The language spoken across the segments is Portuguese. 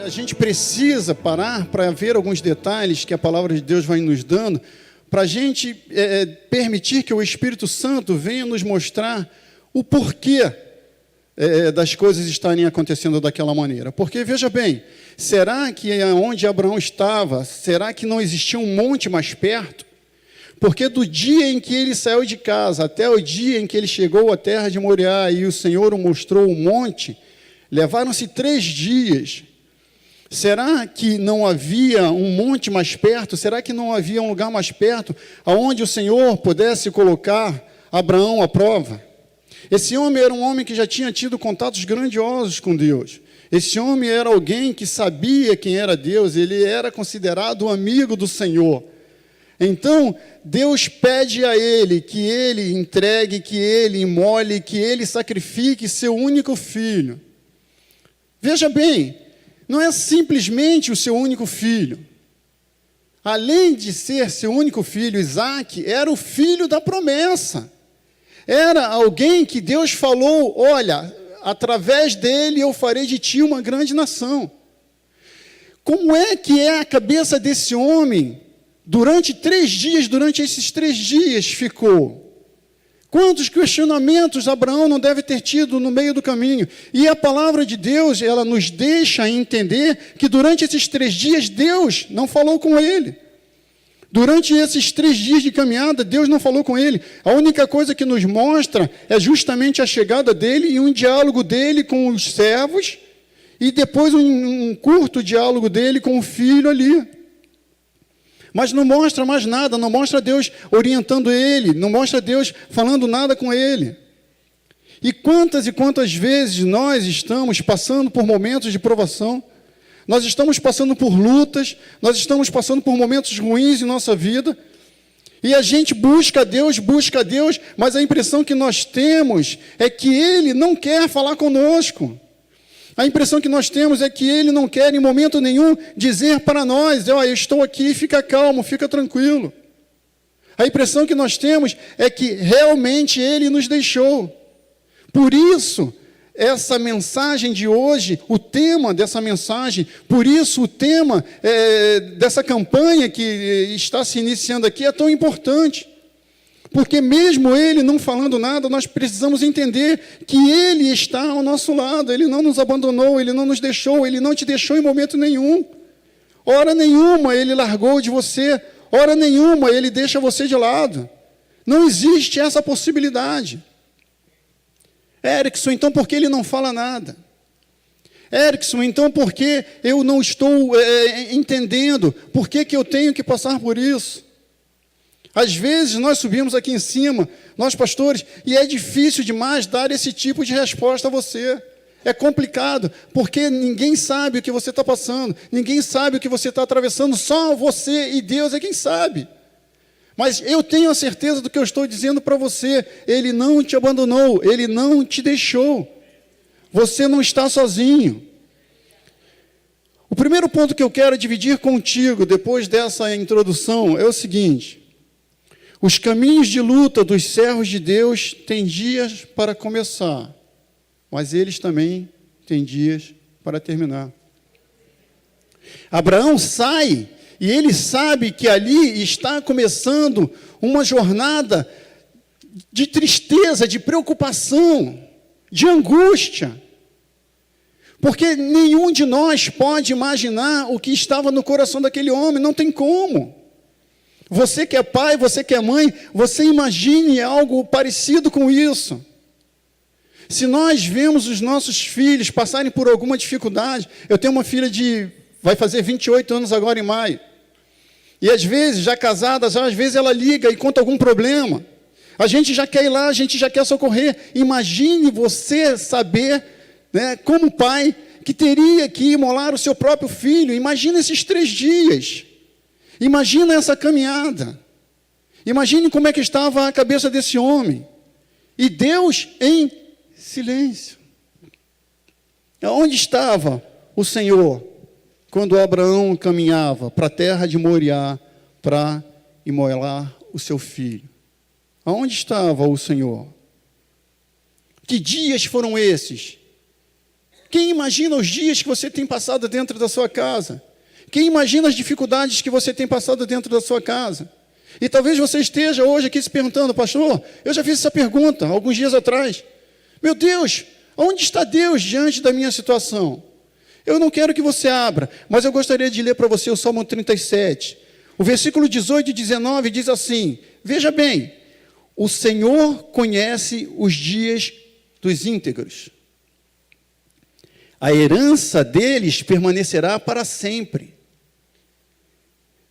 a gente precisa parar para ver alguns detalhes que a palavra de Deus vai nos dando, para a gente permitir que o Espírito Santo venha nos mostrar o porquê das coisas estarem acontecendo daquela maneira. Porque, veja bem, será que onde Abraão estava, será que não existia um monte mais perto? Porque do dia em que ele saiu de casa até o dia em que ele chegou à terra de Moriá e o Senhor o mostrou o monte, levaram-se 3 dias. Será que não havia um monte mais perto? Será que não havia um lugar mais perto aonde o Senhor pudesse colocar Abraão à prova? Esse homem era um homem que já tinha tido contatos grandiosos com Deus. Esse homem era alguém que sabia quem era Deus, ele era considerado um amigo do Senhor. Então, Deus pede a ele que ele entregue, que ele imole, que ele sacrifique seu único filho. Veja bem, não é simplesmente o seu único filho. Além de ser seu único filho, Isaque era o filho da promessa. Era alguém que Deus falou, olha, através dele eu farei de ti uma grande nação. Como é que é a cabeça desse homem durante esses 3 dias ficou? Quantos questionamentos Abraão não deve ter tido no meio do caminho? E a palavra de Deus, ela nos deixa entender que durante esses 3 dias, Deus não falou com ele. Durante esses 3 dias de caminhada, Deus não falou com ele. A única coisa que nos mostra é justamente a chegada dele e um diálogo dele com os servos, e depois um curto diálogo dele com o filho ali. Mas não mostra mais nada, não mostra Deus orientando ele, não mostra Deus falando nada com ele. E quantas vezes nós estamos passando por momentos de provação, nós estamos passando por lutas, nós estamos passando por momentos ruins em nossa vida, e a gente busca a Deus, mas a impressão que nós temos é que Ele não quer falar conosco. A impressão que nós temos é que Ele não quer, em momento nenhum, dizer para nós, eu estou aqui, fica calmo, fica tranquilo. A impressão que nós temos é que realmente Ele nos deixou. Por isso, essa mensagem de hoje, o tema dessa mensagem, por isso o tema dessa campanha que está se iniciando aqui é tão importante. Porque mesmo Ele não falando nada, nós precisamos entender que Ele está ao nosso lado, Ele não nos abandonou, Ele não nos deixou, Ele não te deixou em momento nenhum. Hora nenhuma Ele largou de você, hora nenhuma Ele deixa você de lado. Não existe essa possibilidade. Erickson, então por que Ele não fala nada? Erickson, então por que eu não estou entendendo? Por que eu tenho que passar por isso? Às vezes nós subimos aqui em cima, nós pastores, e é difícil demais dar esse tipo de resposta a você. É complicado, porque ninguém sabe o que você está passando, ninguém sabe o que você está atravessando, só você e Deus é quem sabe. Mas eu tenho a certeza do que eu estou dizendo para você, Ele não te abandonou, Ele não te deixou. Você não está sozinho. O primeiro ponto que eu quero dividir contigo, depois dessa introdução, é o seguinte: os caminhos de luta dos servos de Deus têm dias para começar, mas eles também têm dias para terminar. Abraão sai e ele sabe que ali está começando uma jornada de tristeza, de preocupação, de angústia. Porque nenhum de nós pode imaginar o que estava no coração daquele homem, não tem como. Você que é pai, você que é mãe, você imagine algo parecido com isso. Se nós vemos os nossos filhos passarem por alguma dificuldade, eu tenho uma filha vai fazer 28 anos agora em maio, e às vezes, já casada, às vezes ela liga e conta algum problema, a gente já quer ir lá, a gente já quer socorrer. Imagine você saber, como pai, que teria que imolar o seu próprio filho. Imagina esses 3 dias. Imagina essa caminhada. Imagine como é que estava a cabeça desse homem. E Deus em silêncio. Onde estava o Senhor quando Abraão caminhava para a terra de Moriá para imolar o seu filho? Aonde estava o Senhor? Que dias foram esses Quem imagina os dias que você tem passado dentro da sua casa? Quem imagina as dificuldades que você tem passado dentro da sua casa? E talvez você esteja hoje aqui se perguntando, pastor, eu já fiz essa pergunta alguns dias atrás. Meu Deus, onde está Deus diante da minha situação? Eu não quero que você abra, mas eu gostaria de ler para você o Salmo 37. O versículo 18 e 19 diz assim, veja bem, o Senhor conhece os dias dos íntegros. A herança deles permanecerá para sempre.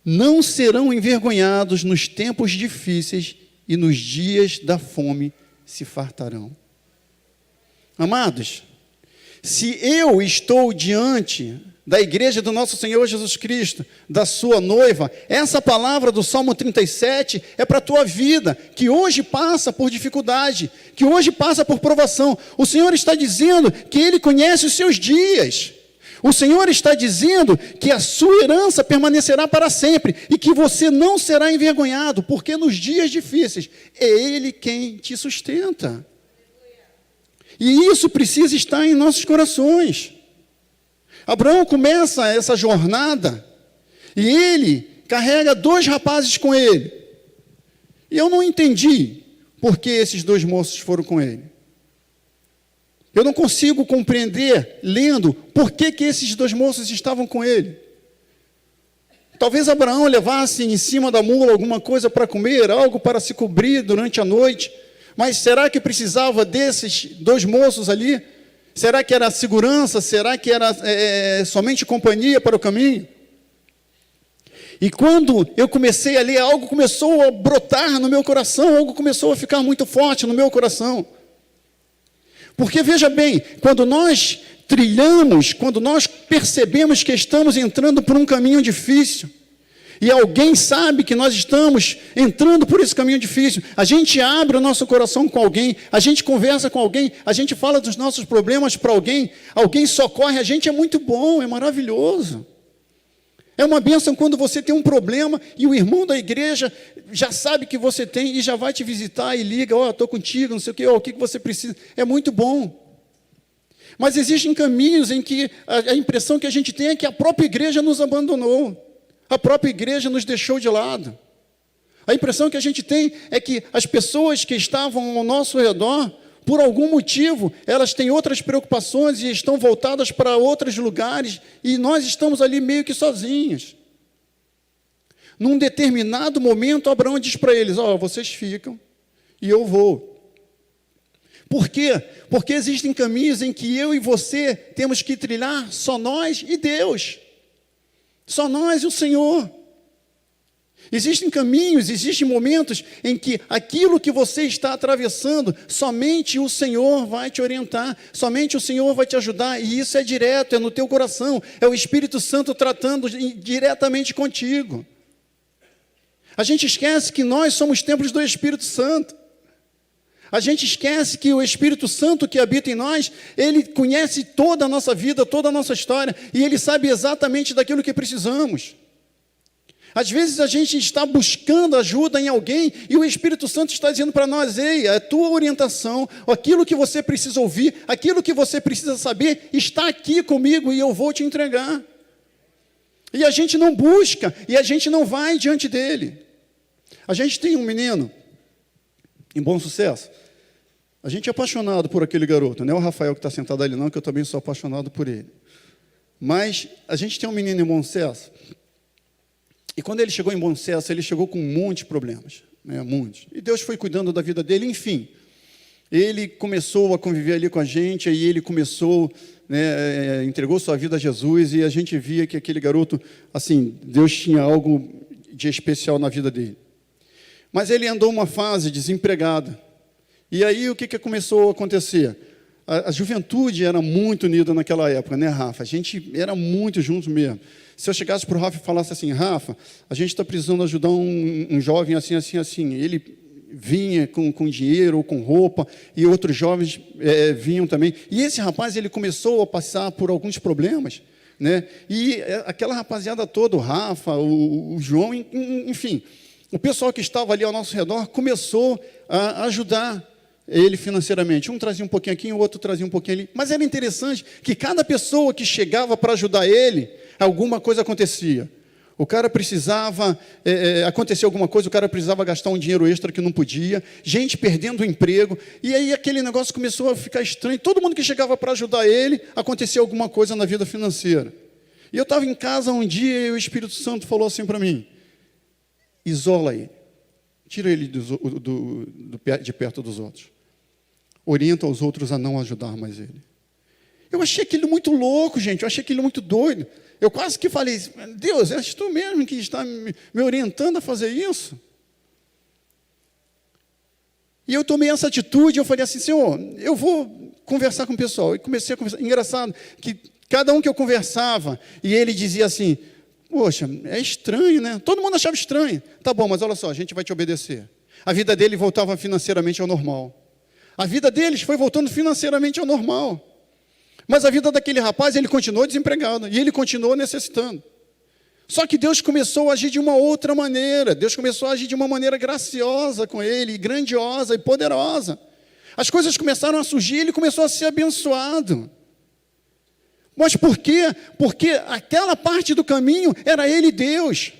Não serão envergonhados nos tempos difíceis e nos dias da fome se fartarão. Amados, se eu estou diante da igreja do nosso Senhor Jesus Cristo, da sua noiva, essa palavra do Salmo 37 é para a tua vida, que hoje passa por dificuldade, que hoje passa por provação. O Senhor está dizendo que Ele conhece os seus dias. O Senhor está dizendo que a sua herança permanecerá para sempre e que você não será envergonhado, porque nos dias difíceis é Ele quem te sustenta. E isso precisa estar em nossos corações. Abraão começa essa jornada e ele carrega 2 rapazes com ele. E eu não entendi por que esses 2 moços foram com ele. Eu não consigo compreender, lendo, por que esses 2 moços estavam com ele. Talvez Abraão levasse em cima da mula alguma coisa para comer, algo para se cobrir durante a noite. Mas será que precisava desses 2 moços ali? Será que era segurança? Será que era somente companhia para o caminho? E quando eu comecei a ler, algo começou a brotar no meu coração, algo começou a ficar muito forte no meu coração. Porque, veja bem, quando nós trilhamos, quando nós percebemos que estamos entrando por um caminho difícil, e alguém sabe que nós estamos entrando por esse caminho difícil, a gente abre o nosso coração com alguém, a gente conversa com alguém, a gente fala dos nossos problemas para alguém, alguém socorre a gente, é muito bom, é maravilhoso. É uma bênção quando você tem um problema e o irmão da igreja já sabe que você tem e já vai te visitar e liga, estou contigo, não sei o quê, o que você precisa. É muito bom. Mas existem caminhos em que a impressão que a gente tem é que a própria igreja nos abandonou. A própria igreja nos deixou de lado. A impressão que a gente tem é que as pessoas que estavam ao nosso redor, por algum motivo, elas têm outras preocupações e estão voltadas para outros lugares, e nós estamos ali meio que sozinhos. Num determinado momento, Abraão diz para eles, vocês ficam e eu vou. Por quê? Porque existem caminhos em que eu e você temos que trilhar só nós e Deus. Só nós e o Senhor. Existem caminhos, existem momentos em que aquilo que você está atravessando, somente o Senhor vai te orientar, somente o Senhor vai te ajudar, e isso é direto, é no teu coração, é o Espírito Santo tratando diretamente contigo. A gente esquece que nós somos templos do Espírito Santo. A gente esquece que o Espírito Santo que habita em nós, ele conhece toda a nossa vida, toda a nossa história, e ele sabe exatamente daquilo que precisamos. Às vezes a gente está buscando ajuda em alguém e o Espírito Santo está dizendo para nós, ei, a tua orientação, aquilo que você precisa ouvir, aquilo que você precisa saber, está aqui comigo e eu vou te entregar. E a gente não busca, e a gente não vai diante dele. A gente tem um menino em Bom Sucesso. A gente é apaixonado por aquele garoto, não é o Rafael que está sentado ali não, que eu também sou apaixonado por ele. Mas a gente tem um menino em Bom Sucesso. E quando ele chegou em Bom Sucesso, ele chegou com muitos problemas, muitos. E Deus foi cuidando da vida dele, enfim. Ele começou a conviver ali com a gente, aí ele começou, entregou sua vida a Jesus, e a gente via que aquele garoto, assim, Deus tinha algo de especial na vida dele. Mas ele andou uma fase desempregado. E aí o que começou a acontecer? A juventude era muito unida naquela época, né, Rafa? A gente era muito junto mesmo. Se eu chegasse para o Rafa e falasse assim, Rafa, a gente está precisando ajudar um jovem assim, assim, assim. Ele vinha com dinheiro ou com roupa, e outros jovens vinham também. E esse rapaz, ele começou a passar por alguns problemas, né? E aquela rapaziada toda, o Rafa, o João, enfim, o pessoal que estava ali ao nosso redor começou a ajudar ele financeiramente. Um trazia um pouquinho aqui, o outro trazia um pouquinho ali. Mas era interessante que cada pessoa que chegava para ajudar ele, alguma coisa acontecia. O cara precisava, acontecer alguma coisa, o cara precisava gastar um dinheiro extra que não podia, gente perdendo o emprego, e aí aquele negócio começou a ficar estranho. Todo mundo que chegava para ajudar ele, acontecia alguma coisa na vida financeira. E eu estava em casa um dia e o Espírito Santo falou assim para mim: isola ele, tira ele de perto dos outros, orienta os outros a não ajudar mais ele. Eu achei aquilo muito louco, gente, eu achei aquilo muito doido. Eu quase que falei: Deus, és tu mesmo que está me orientando a fazer isso? E eu tomei essa atitude, eu falei assim: Senhor, eu vou conversar com o pessoal. E comecei a conversar. Engraçado que cada um que eu conversava, e ele dizia assim: poxa, é estranho, né? Todo mundo achava estranho. Tá bom, mas olha só, a gente vai te obedecer. A vida dele voltava financeiramente ao normal. A vida deles foi voltando financeiramente ao normal. Mas a vida daquele rapaz, ele continuou desempregado, e ele continuou necessitando. Só que Deus começou a agir de uma outra maneira. Deus começou a agir de uma maneira graciosa com ele, grandiosa e poderosa. As coisas começaram a surgir, ele começou a ser abençoado. Mas por quê? Porque aquela parte do caminho era ele e Deus.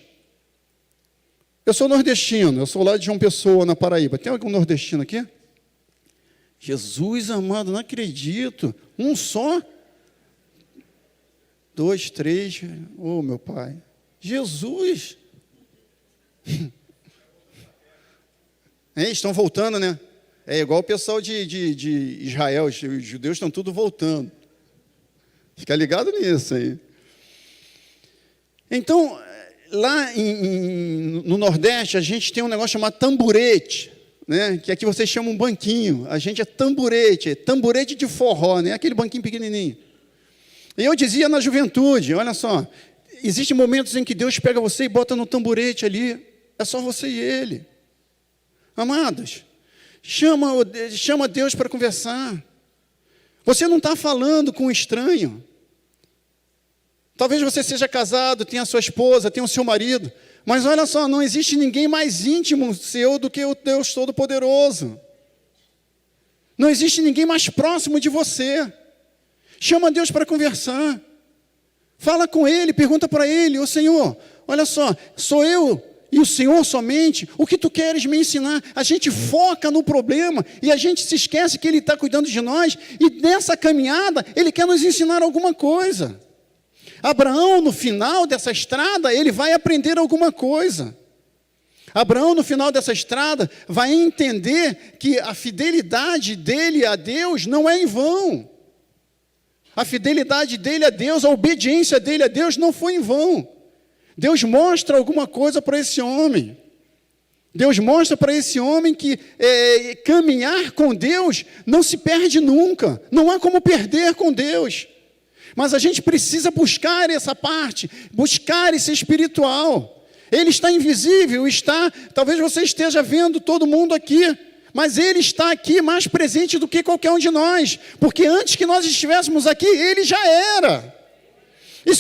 Eu sou nordestino, eu sou lá de João Pessoa, na Paraíba. Tem algum nordestino aqui? Jesus amado, não acredito. Um só? 2, 3. Oh, meu pai. Jesus. Estão voltando, né? É igual o pessoal de Israel. Os judeus estão tudo voltando. Fica ligado nisso aí. Então, lá no Nordeste, a gente tem um negócio chamado tamborete, né? Que aqui vocês chamam um banquinho. A gente é tamborete de forró, né? Aquele banquinho pequenininho. E eu dizia na juventude, olha só, existem momentos em que Deus pega você e bota no tamborete ali, é só você e Ele. Amados, chama Deus para conversar. Você não está falando com um estranho. Talvez você seja casado, tenha a sua esposa, tenha o seu marido, mas olha só, não existe ninguém mais íntimo seu do que o Deus Todo-Poderoso. Não existe ninguém mais próximo de você. Chama Deus para conversar. Fala com Ele, pergunta para Ele: ô Senhor, olha só, sou eu e o Senhor somente, o que Tu queres me ensinar? A gente foca no problema e a gente se esquece que Ele está cuidando de nós, e nessa caminhada Ele quer nos ensinar alguma coisa. Abraão, no final dessa estrada, ele vai aprender alguma coisa. Abraão, no final dessa estrada, vai entender que a fidelidade dele a Deus não é em vão. A fidelidade dele a Deus, a obediência dele a Deus não foi em vão. Deus mostra alguma coisa para esse homem. Deus mostra para esse homem que caminhar com Deus não se perde nunca. Não há como perder com Deus. Mas a gente precisa buscar essa parte, buscar esse espiritual. Ele está invisível, talvez você esteja vendo todo mundo aqui, mas Ele está aqui mais presente do que qualquer um de nós, porque antes que nós estivéssemos aqui, Ele já era. E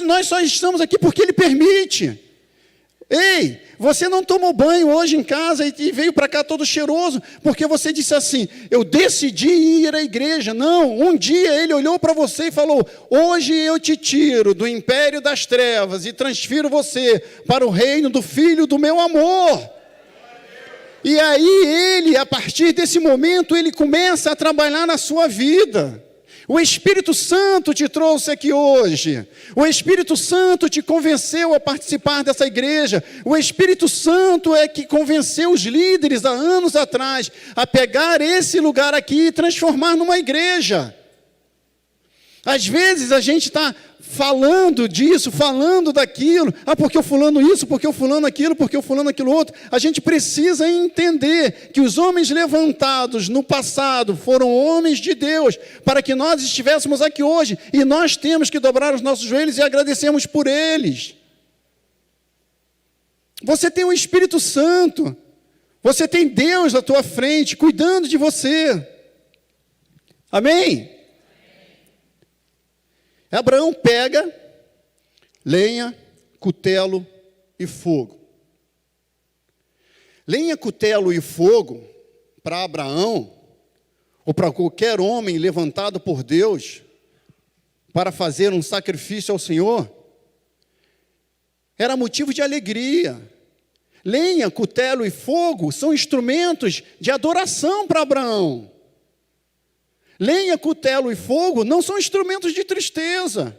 nós só estamos aqui porque Ele permite. Ei, você não tomou banho hoje em casa e veio para cá todo cheiroso, porque você disse assim: eu decidi ir à igreja. Não, um dia Ele olhou para você e falou: hoje eu te tiro do império das trevas e transfiro você para o reino do Filho do meu amor. E aí Ele, a partir desse momento, Ele começa a trabalhar na sua vida. O Espírito Santo te trouxe aqui hoje. O Espírito Santo te convenceu a participar dessa igreja. O Espírito Santo é que convenceu os líderes há anos atrás a pegar esse lugar aqui e transformar numa igreja. Às vezes a gente está falando disso, falando daquilo, porque o fulano isso, porque o fulano aquilo, porque o fulano aquilo outro. A gente precisa entender que os homens levantados no passado foram homens de Deus, para que nós estivéssemos aqui hoje, e nós temos que dobrar os nossos joelhos e agradecermos por eles. Você tem o Espírito Santo, você tem Deus à tua frente, cuidando de você. Amém? Abraão pega lenha, cutelo e fogo. Lenha, cutelo e fogo, para Abraão, ou para qualquer homem levantado por Deus para fazer um sacrifício ao Senhor, era motivo de alegria. Lenha, cutelo e fogo são instrumentos de adoração para Abraão. Lenha, cutelo e fogo não são instrumentos de tristeza.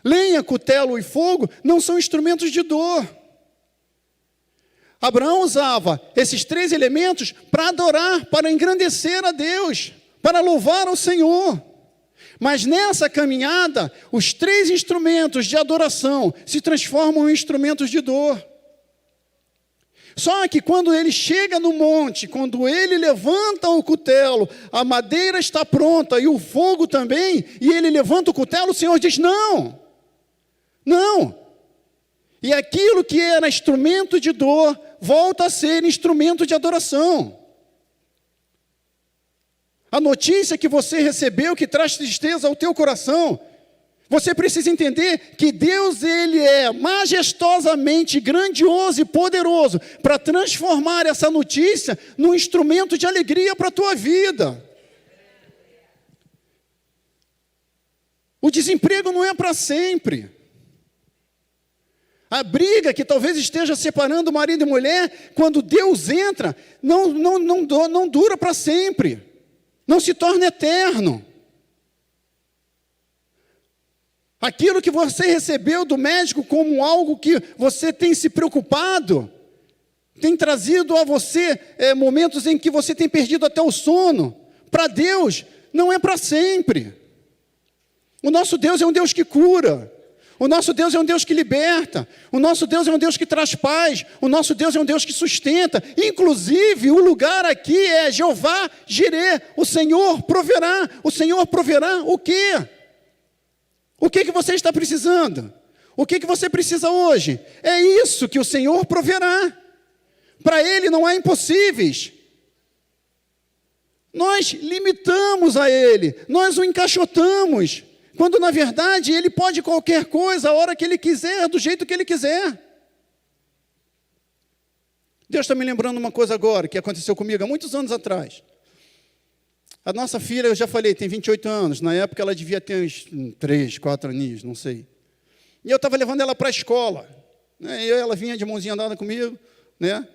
Lenha, cutelo e fogo não são instrumentos de dor. Abraão usava esses 3 elementos para adorar, para engrandecer a Deus, para louvar ao Senhor. Mas nessa caminhada, os 3 instrumentos de adoração se transformam em instrumentos de dor. Só que quando ele chega no monte, quando ele levanta o cutelo, a madeira está pronta e o fogo também, e ele levanta o cutelo, o Senhor diz: não, não. E aquilo que era instrumento de dor, volta a ser instrumento de adoração. A notícia que você recebeu, que traz tristeza ao teu coração, você precisa entender que Deus, Ele é majestosamente grandioso e poderoso para transformar essa notícia num instrumento de alegria para a tua vida. O desemprego não é para sempre. A briga que talvez esteja separando marido e mulher, quando Deus entra, não dura para sempre. Não se torna eterno. Aquilo que você recebeu do médico como algo que você tem se preocupado, tem trazido a você momentos em que você tem perdido até o sono. Para Deus, não é para sempre. O nosso Deus é um Deus que cura. O nosso Deus é um Deus que liberta. O nosso Deus é um Deus que traz paz. O nosso Deus é um Deus que sustenta. Inclusive, o lugar aqui é Jeová Jirê. O Senhor proverá. O Senhor proverá o quê? O que você está precisando? O que você precisa hoje? É isso que o Senhor proverá. Para Ele não há impossíveis. Nós limitamos a Ele. Nós o encaixotamos. Quando, na verdade, Ele pode qualquer coisa, a hora que Ele quiser, do jeito que Ele quiser. Deus está me lembrando uma coisa agora, que aconteceu comigo há muitos anos atrás. A nossa filha, eu já falei, tem 28 anos. Na época, ela devia ter uns 3, 4 aninhos, não sei. E eu estava levando ela para a escola. Né? Ela vinha de mãozinha dada comigo, né?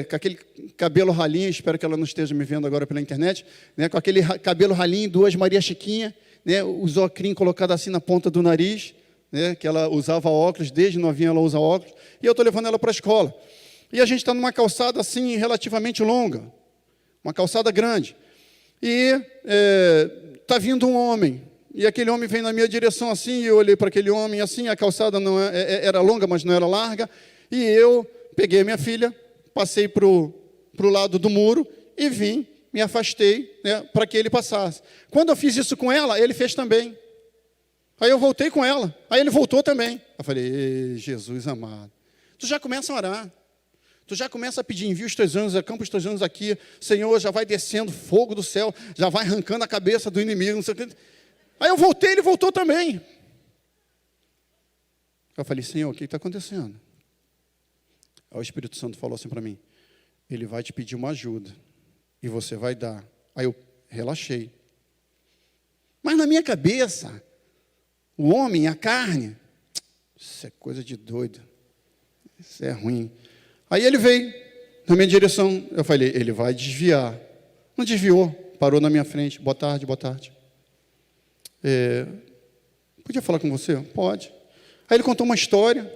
Com aquele cabelo ralinho, espero que ela não esteja me vendo agora pela internet, né? Com aquele cabelo ralinho, 2 Maria Chiquinha, né? Os óculos colocados assim na ponta do nariz, né? Que ela usava óculos, desde novinha ela usa óculos, e eu estou levando ela para a escola. E a gente está numa calçada assim, relativamente longa, uma calçada grande, e está vindo um homem, e aquele homem vem na minha direção assim, e eu olhei para aquele homem assim, a calçada não era longa, mas não era larga, e eu peguei a minha filha, passei para o lado do muro, e vim, me afastei, né, para que ele passasse. Quando eu fiz isso com ela, ele fez também. Aí eu voltei com ela, aí ele voltou também. Eu falei: Jesus amado, tu já começa a orar, tu já começa a pedir: envia os teus anjos, acampa os teus anjos aqui, Senhor, já vai descendo fogo do céu, já vai arrancando a cabeça do inimigo, não sei o que. Aí eu voltei, ele voltou também. Eu falei: Senhor, o que está acontecendo? Aí o Espírito Santo falou assim para mim: ele vai te pedir uma ajuda, e você vai dar. Aí eu relaxei. Mas na minha cabeça, o homem, a carne, isso é coisa de doido, isso é ruim. Aí ele veio na minha direção, eu falei: ele vai desviar. Não desviou, parou na minha frente. Boa tarde, boa tarde. Podia falar com você? Pode. Aí ele contou uma história,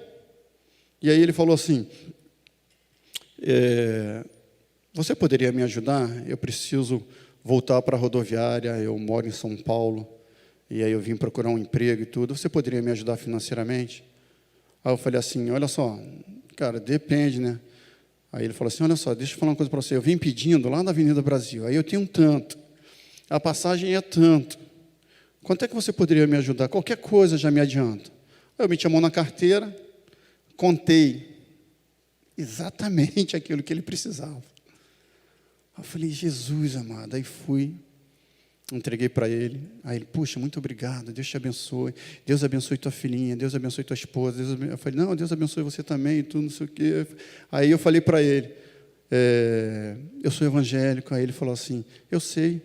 e aí ele falou assim: você poderia me ajudar? Eu preciso voltar para a rodoviária, eu moro em São Paulo, e aí eu vim procurar um emprego e tudo, você poderia me ajudar financeiramente? Aí eu falei assim: olha só, cara, depende, né? Aí ele falou assim: olha só, deixa eu falar uma coisa para você, eu vim pedindo lá na Avenida Brasil, aí eu tenho tanto, a passagem é tanto, quanto é que você poderia me ajudar? Qualquer coisa já me adianta. Aí eu meti a mão na carteira, contei exatamente aquilo que ele precisava. Eu falei: Jesus amado. Aí fui, entreguei para ele. Aí ele: puxa, muito obrigado, Deus te abençoe, Deus abençoe tua filhinha, Deus abençoe tua esposa. Eu falei: não, Deus abençoe você também, e tudo, não sei o quê. Aí eu falei para ele: eu sou evangélico. Aí ele falou assim: eu sei,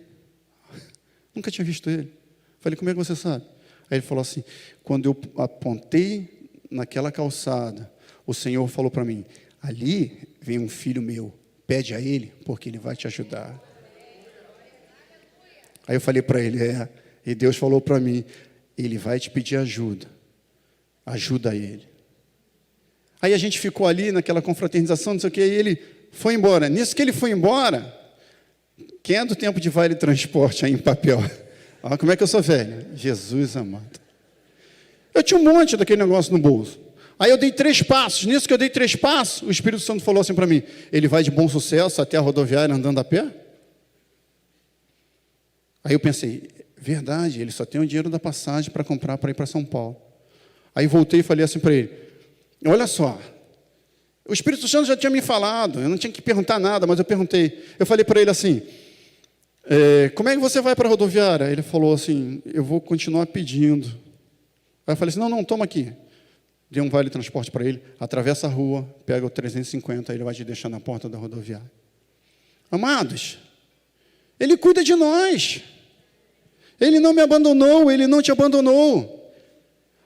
Nunca tinha visto ele. Falei, como é que você sabe? Aí ele falou assim, quando eu apontei naquela calçada, o Senhor falou para mim, ali vem um filho meu, pede a ele, porque ele vai te ajudar. Aí eu falei para ele, e Deus falou para mim, ele vai te pedir ajuda, ajuda ele. Aí a gente ficou ali naquela confraternização, não sei o que, e ele foi embora. Nisso que ele foi embora, quem é do tempo de Vale Transporte aí em papel? Olha como é que eu sou velho. Jesus amado. Eu tinha um monte daquele negócio no bolso. Aí eu dei 3 passos. Nisso que eu dei 3 passos, o Espírito Santo falou assim para mim, ele vai de Bom Sucesso até a rodoviária andando a pé? Aí eu pensei, verdade, ele só tem o dinheiro da passagem para comprar para ir para São Paulo. Aí voltei e falei assim para ele, olha só, o Espírito Santo já tinha me falado, eu não tinha que perguntar nada, mas eu perguntei. Eu falei para ele assim, como é que você vai para a rodoviária? Ele falou assim, eu vou continuar pedindo. Aí eu falei assim, não, toma aqui. Dei um vale transporte para ele, atravessa a rua, pega o 350, ele vai te deixar na porta da rodoviária. Amados, ele cuida de nós. Ele não me abandonou, ele não te abandonou.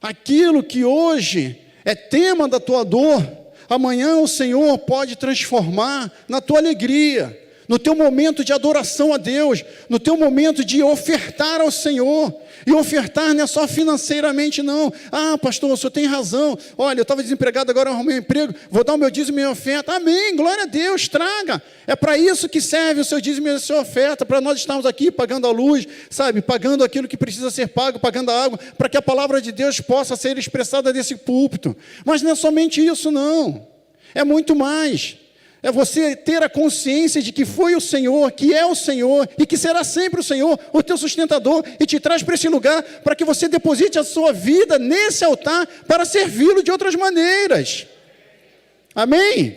Aquilo que hoje é tema da tua dor, amanhã o Senhor pode transformar na tua alegria, no teu momento de adoração a Deus, no teu momento de ofertar ao Senhor. E ofertar não é só financeiramente, não. Ah, pastor, o senhor tem razão. Olha, eu estava desempregado, agora eu arrumei um emprego, vou dar o meu dízimo e minha oferta. Amém, glória a Deus, traga. É para isso que serve o seu dízimo e a sua oferta, para nós estarmos aqui pagando a luz, sabe, pagando aquilo que precisa ser pago, pagando a água, para que a palavra de Deus possa ser expressada nesse púlpito. Mas não é somente isso, não. É muito mais. É você ter a consciência de que foi o Senhor, que é o Senhor e que será sempre o Senhor, o teu sustentador, e te traz para esse lugar para que você deposite a sua vida nesse altar para servi-lo de outras maneiras. Amém?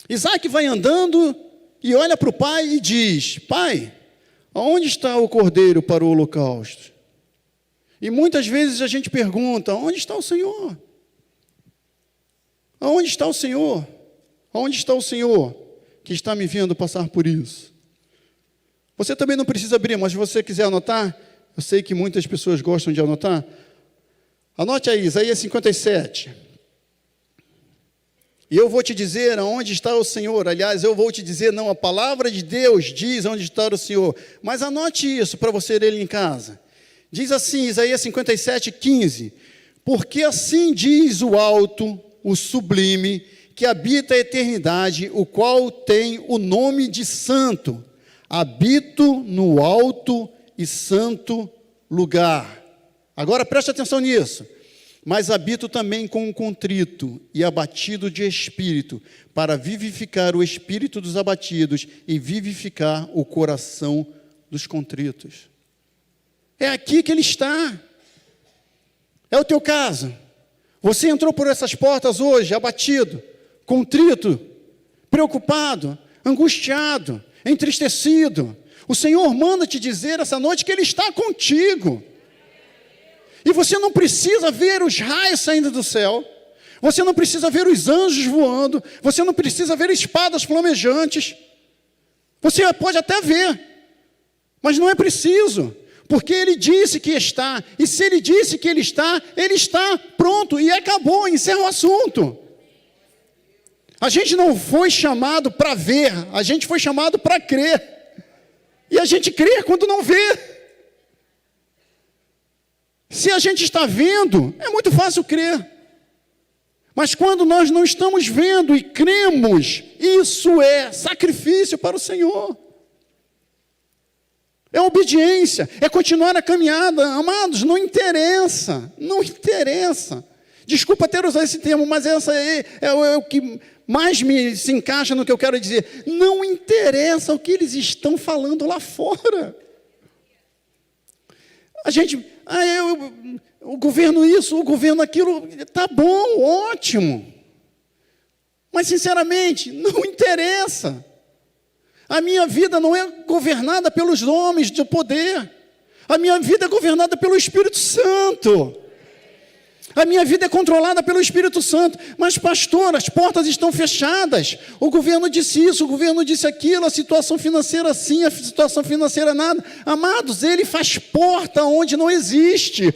Isaac vai andando e olha para o pai e diz, pai, aonde está o cordeiro para o holocausto? E muitas vezes a gente pergunta, onde está o Senhor? Aonde está o Senhor? Onde está o Senhor que está me vendo passar por isso? Você também não precisa abrir, mas se você quiser anotar, eu sei que muitas pessoas gostam de anotar. Anote aí, Isaías 57. E eu vou te dizer aonde está o Senhor. Aliás, eu vou te dizer, não, a palavra de Deus diz onde está o Senhor. Mas anote isso para você ler em casa. Diz assim, Isaías 57, 15. Porque assim diz o alto, o sublime, que habita a eternidade, o qual tem o nome de santo. Habito no alto e santo lugar. Agora preste atenção nisso. Mas habito também com um contrito e abatido de espírito, para vivificar o espírito dos abatidos e vivificar o coração dos contritos. É aqui que ele está. É o teu caso. Você entrou por essas portas hoje, abatido, contrito, preocupado, angustiado, entristecido. O Senhor manda te dizer essa noite que Ele está contigo. E você não precisa ver os raios saindo do céu, você não precisa ver os anjos voando, você não precisa ver espadas flamejantes. Você pode até ver, mas não é preciso, porque Ele disse que está, e se Ele disse que Ele está, pronto, e acabou, encerra o assunto. A gente não foi chamado para ver, a gente foi chamado para crer. E a gente crê quando não vê. Se a gente está vendo, é muito fácil crer. Mas quando nós não estamos vendo e cremos, isso é sacrifício para o Senhor. É obediência, é continuar a caminhada. Amados, não interessa, não interessa. Desculpa ter usado esse termo, mas essa é o que mais se encaixa no que eu quero dizer. Não interessa o que eles estão falando lá fora. A gente, o governo isso, o governo aquilo, tá bom, ótimo. Mas, sinceramente, não interessa. A minha vida não é governada pelos homens de poder. A minha vida é governada pelo Espírito Santo. A minha vida é controlada pelo Espírito Santo. Mas, pastor, as portas estão fechadas. O governo disse isso, o governo disse aquilo, a situação financeira assim, a situação financeira nada. Amados, ele faz porta onde não existe.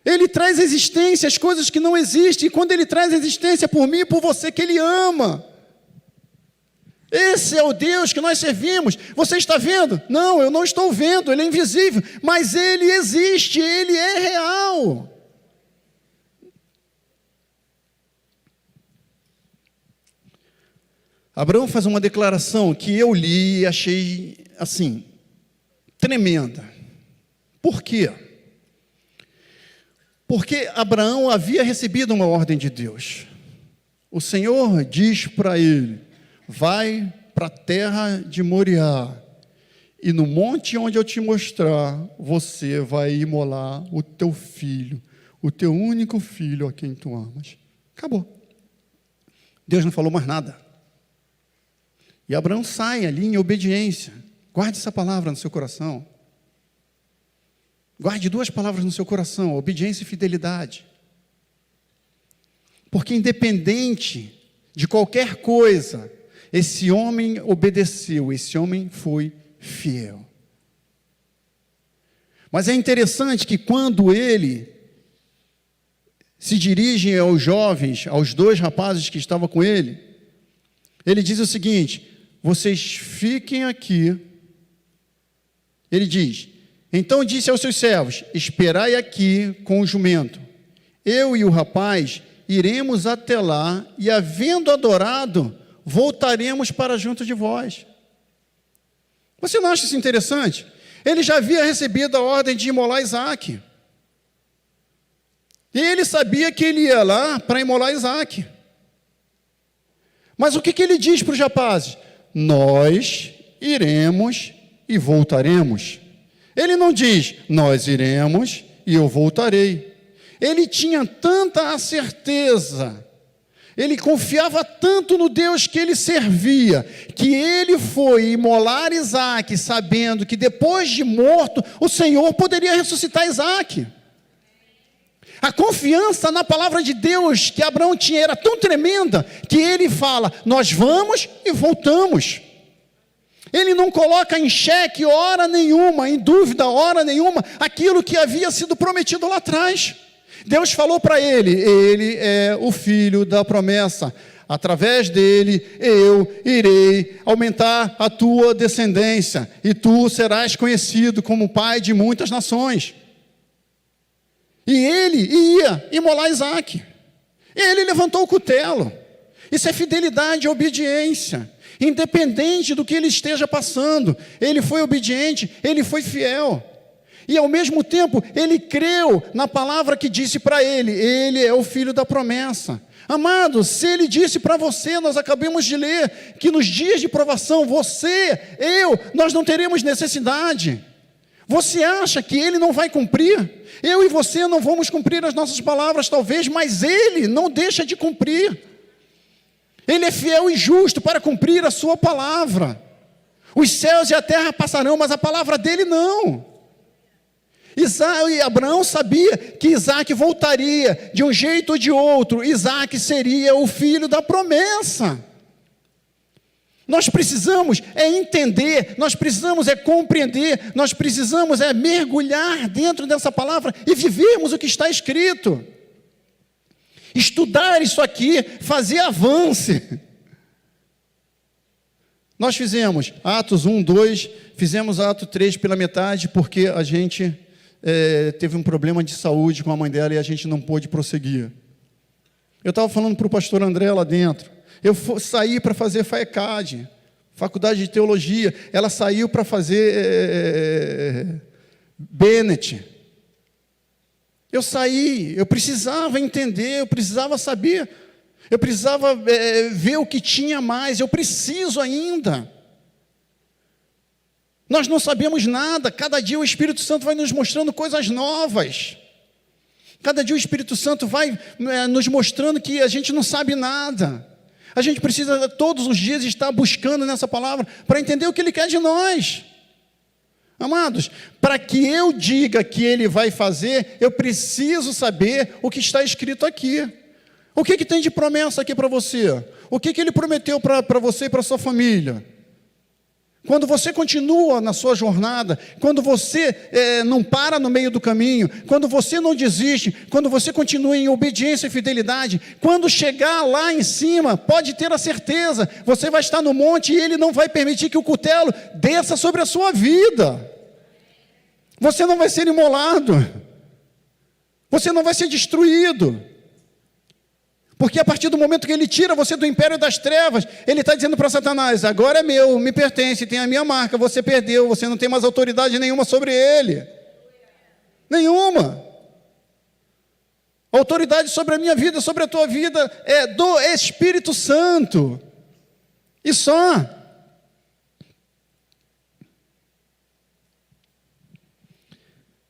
Ele traz existência, as coisas que não existem. E quando ele traz existência por mim e por você, que ele ama. Esse é o Deus que nós servimos. Você está vendo? Não, eu não estou vendo, ele é invisível, mas ele existe, ele é real. Abraão faz uma declaração que eu li e achei, assim, tremenda. Por quê? Porque Abraão havia recebido uma ordem de Deus. O Senhor diz para ele: vai para a terra de Moriá, e no monte onde eu te mostrar, você vai imolar o teu filho, o teu único filho a quem tu amas. Acabou. Deus não falou mais nada. E Abraão sai ali em obediência. Guarde essa palavra no seu coração. Guarde 2 palavras no seu coração: obediência e fidelidade. Porque independente de qualquer coisa, esse homem obedeceu, esse homem foi fiel. Mas é interessante que quando ele se dirige aos jovens, aos 2 rapazes que estavam com ele, ele diz o seguinte: vocês fiquem aqui. Ele diz: então disse aos seus servos: esperai aqui com o jumento. Eu e o rapaz iremos até lá, e havendo adorado, voltaremos para junto de vós. Você não acha isso interessante? Ele já havia recebido a ordem de imolar Isaque. E ele sabia que ele ia lá para imolar Isaque. Mas o que ele diz para os rapazes? Nós iremos e voltaremos. Ele não diz, nós iremos e eu voltarei. Ele tinha tanta certeza, ele confiava tanto no Deus que ele servia, que ele foi imolar Isaque, sabendo que depois de morto, o Senhor poderia ressuscitar Isaque. A confiança na palavra de Deus que Abraão tinha era tão tremenda, que ele fala, nós vamos e voltamos. Ele não coloca em xeque hora nenhuma, em dúvida hora nenhuma, aquilo que havia sido prometido lá atrás. Deus falou para ele, ele é o filho da promessa, através dele eu irei aumentar a tua descendência, e tu serás conhecido como pai de muitas nações. E ele ia imolar Isaque, ele levantou o cutelo. Isso é fidelidade e obediência, independente do que ele esteja passando, ele foi obediente, ele foi fiel. E ao mesmo tempo, ele creu na palavra que disse para ele, ele é o filho da promessa. Amado, se ele disse para você, nós acabamos de ler, que nos dias de provação, você, nós não teremos necessidade. Você acha que ele não vai cumprir? Eu e você não vamos cumprir as nossas palavras talvez, mas ele não deixa de cumprir. Ele é fiel e justo para cumprir a sua palavra. Os céus e a terra passarão, mas a palavra dele não. Abraão sabia que Isaque voltaria, de um jeito ou de outro, Isaque seria o filho da promessa. Nós precisamos entender, nós precisamos compreender, nós precisamos mergulhar dentro dessa palavra e vivermos o que está escrito. Estudar isso aqui, fazer avance. Nós fizemos Atos 1, 2, fizemos Atos 3 pela metade, porque a gente teve um problema de saúde com a mãe dela e a gente não pôde prosseguir. Eu estava falando para o pastor André lá dentro, eu saí para fazer FAECAD, Faculdade de Teologia, ela saiu para fazer Bennett. Eu saí, eu precisava entender, eu precisava saber, eu precisava ver o que tinha mais, eu preciso ainda. Nós não sabemos nada, cada dia o Espírito Santo vai nos mostrando coisas novas. Cada dia o Espírito Santo vai nos mostrando que a gente não sabe nada. A gente precisa todos os dias estar buscando nessa palavra para entender o que Ele quer de nós. Amados, para que eu diga que Ele vai fazer, eu preciso saber o que está escrito aqui. O que tem de promessa aqui para você? O que Ele prometeu para você e para a sua família? Quando você continua na sua jornada, quando você não para no meio do caminho, quando você não desiste, quando você continua em obediência e fidelidade, quando chegar lá em cima, pode ter a certeza, você vai estar no monte e Ele não vai permitir que o cutelo desça sobre a sua vida. Você não vai ser imolado, você não vai ser destruído. Porque a partir do momento que Ele tira você do império das trevas, Ele está dizendo para Satanás, agora é meu, me pertence, tem a minha marca, você perdeu, você não tem mais autoridade nenhuma sobre ele. Nenhuma. A autoridade sobre a minha vida, sobre a tua vida, é do Espírito Santo. E só.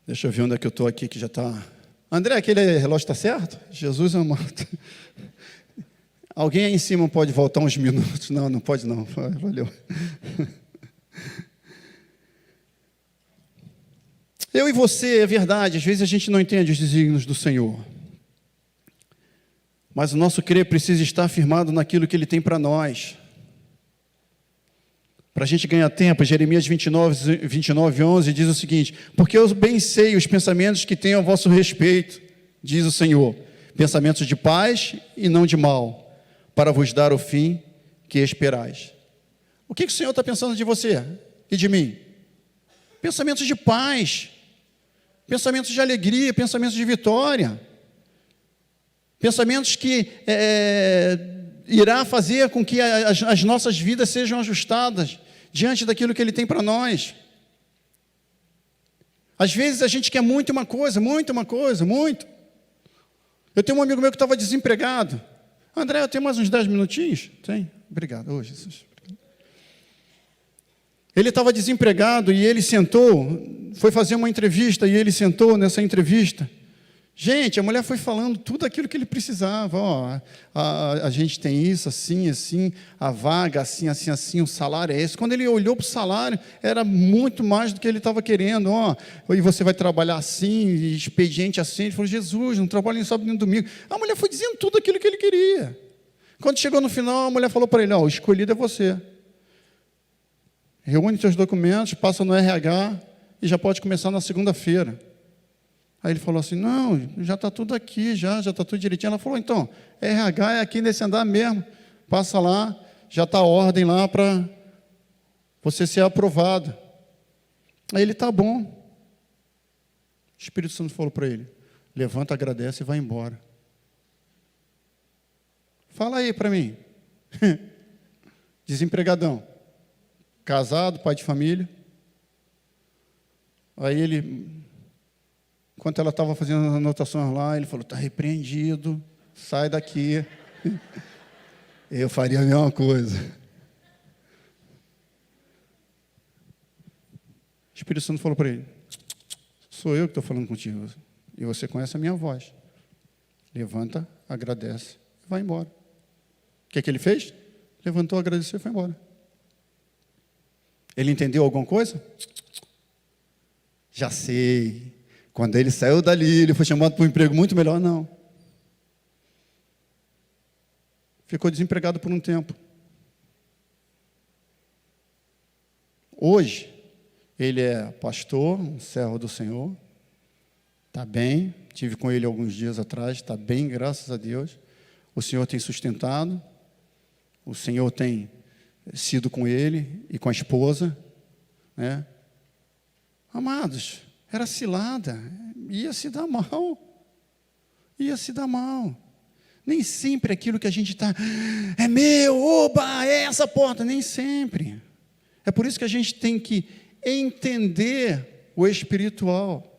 Deixa eu ver onde é que eu estou aqui, que já está... André, aquele relógio está certo? Jesus amado. Alguém aí em cima pode voltar uns minutos? Não, não pode não. Valeu. Eu e você, é verdade, às vezes a gente não entende os desígnios do Senhor. Mas o nosso crer precisa estar firmado naquilo que Ele tem para nós. Para a gente ganhar tempo, Jeremias 29, 11 diz o seguinte: porque eu bem sei os pensamentos que tenho a vosso respeito, diz o Senhor, pensamentos de paz e não de mal, para vos dar o fim que esperais. O que o Senhor está pensando de você e de mim? Pensamentos de paz, pensamentos de alegria, pensamentos de vitória, pensamentos que irá fazer com que as nossas vidas sejam ajustadas diante daquilo que Ele tem para nós. Às vezes a gente quer muito. Eu tenho um amigo meu que estava desempregado. André, eu tenho mais uns 10 minutinhos? Tem? Obrigado. Oh, Jesus. Ele estava desempregado e ele sentou, foi fazer uma entrevista e ele sentou nessa entrevista. Gente, a mulher foi falando tudo aquilo que ele precisava. Ó, a gente tem isso, assim, assim, a vaga, assim, assim, assim, o salário é esse. Quando ele olhou para o salário, era muito mais do que ele estava querendo. Ó, e você vai trabalhar assim, expediente assim. Ele falou, Jesus, não trabalho nem sábado nem domingo. A mulher foi dizendo tudo aquilo que ele queria. Quando chegou no final, a mulher falou para ele, ó, o escolhido é você. Reúne seus documentos, passa no RH e já pode começar na segunda-feira. Aí ele falou assim, não, já está tudo aqui, já está tudo direitinho. Ela falou, então, RH é aqui nesse andar mesmo, passa lá, já está a ordem lá para você ser aprovado. Aí ele, tá bom. O Espírito Santo falou para ele, levanta, agradece e vai embora. Fala aí para mim. Desempregadão, casado, pai de família. Aí ele... Enquanto ela estava fazendo as anotações lá, ele falou, está repreendido, sai daqui. Eu faria a mesma coisa. O Espírito Santo falou para ele, sou eu que estou falando contigo, e você conhece a minha voz. Levanta, agradece e vai embora. O que ele fez? Levantou, agradeceu e foi embora. Ele entendeu alguma coisa? Já sei. Quando ele saiu dali, ele foi chamado para um emprego muito melhor, não. Ficou desempregado por um tempo. Hoje, ele é pastor, um servo do Senhor, está bem, tive com ele alguns dias atrás, está bem, graças a Deus. O Senhor tem sustentado, o Senhor tem sido com ele e com a esposa, né? Amados, era cilada, ia se dar mal. Nem sempre aquilo que a gente está, é meu, oba, é essa porta, nem sempre. É por isso que a gente tem que entender o espiritual,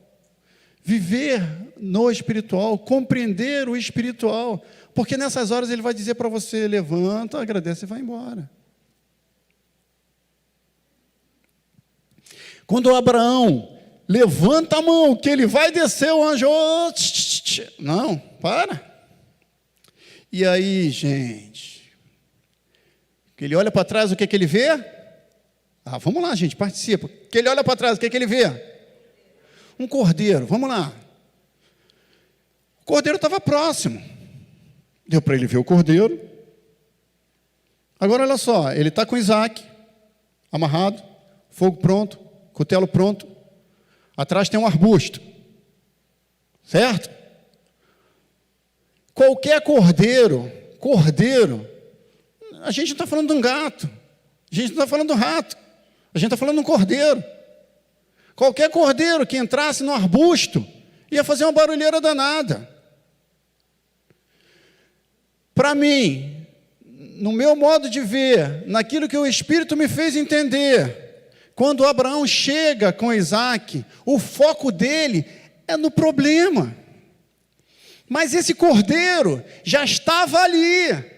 viver no espiritual, compreender o espiritual, porque nessas horas ele vai dizer para você, levanta, agradece e vai embora. Quando Abraão levanta a mão, que ele vai descer, o anjo, não, para. E aí, gente, que ele olha para trás, o que ele vê? Ah, vamos lá, gente, participa. Que ele olha para trás, o que ele vê? Um cordeiro, vamos lá. O cordeiro estava próximo. Deu para ele ver o cordeiro. Agora, olha só, ele está com Isaac, amarrado, fogo pronto, cutelo pronto. Atrás tem um arbusto. Certo? Qualquer cordeiro, a gente não está falando de um gato, a gente não está falando de um rato, a gente está falando de um cordeiro. Qualquer cordeiro que entrasse no arbusto ia fazer uma barulheira danada. Para mim, no meu modo de ver, naquilo que o Espírito me fez entender, quando Abraão chega com Isaac, o foco dele é no problema. Mas esse cordeiro já estava ali.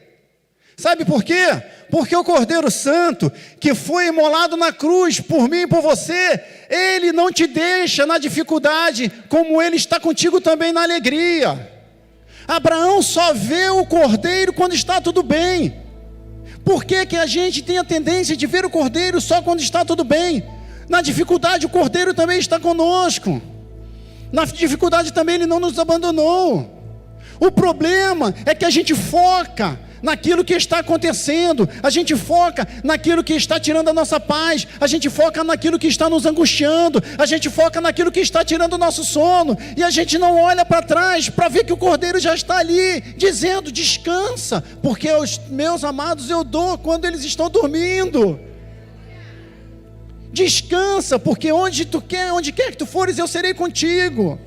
Sabe por quê? Porque o Cordeiro Santo, que foi imolado na cruz por mim e por você, ele não te deixa na dificuldade, como ele está contigo também na alegria. Abraão só vê o cordeiro quando está tudo bem. Por que que a gente tem a tendência de ver o cordeiro só quando está tudo bem? Na dificuldade o cordeiro também está conosco. Na dificuldade também ele não nos abandonou. O problema é que a gente foca naquilo que está acontecendo, a gente foca naquilo que está tirando a nossa paz, a gente foca naquilo que está nos angustiando, a gente foca naquilo que está tirando o nosso sono, e a gente não olha para trás para ver que o cordeiro já está ali, dizendo: descansa, porque os meus amados eu dou quando eles estão dormindo. Descansa, porque onde quer que tu fores, eu serei contigo.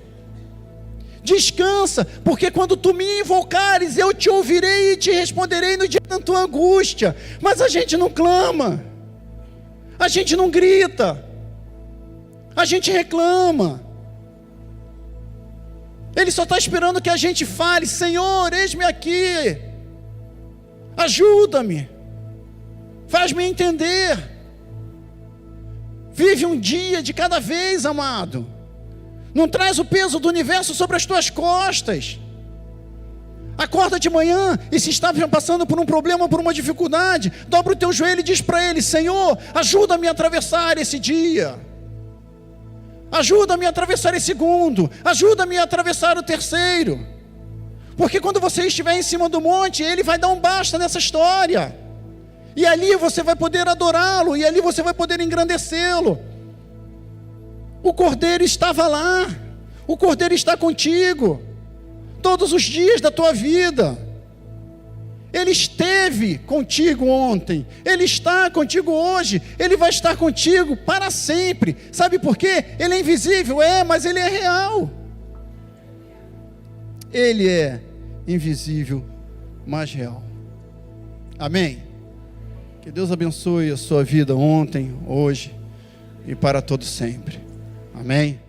Descansa, porque quando tu me invocares, eu te ouvirei e te responderei no dia da tua angústia. Mas a gente não clama, a gente não grita, a gente reclama. Ele só está esperando que a gente fale: Senhor, eis-me aqui, ajuda-me, faz-me entender. Vive um dia de cada vez, amado. Não traz o peso do universo sobre as tuas costas. Acorda de manhã e se está passando por um problema, por uma dificuldade, dobra o teu joelho e diz para ele: Senhor, ajuda-me a atravessar esse dia. Ajuda-me a atravessar esse segundo. Ajuda-me a atravessar o terceiro. Porque quando você estiver em cima do monte, ele vai dar um basta nessa história. E ali você vai poder adorá-lo, e ali você vai poder engrandecê-lo. O Cordeiro estava lá, o Cordeiro está contigo, todos os dias da tua vida. Ele esteve contigo ontem, ele está contigo hoje, ele vai estar contigo para sempre. Sabe por quê? Ele é invisível, mas ele é real. Ele é invisível, mas real. Amém? Que Deus abençoe a sua vida ontem, hoje e para todo sempre. Amém?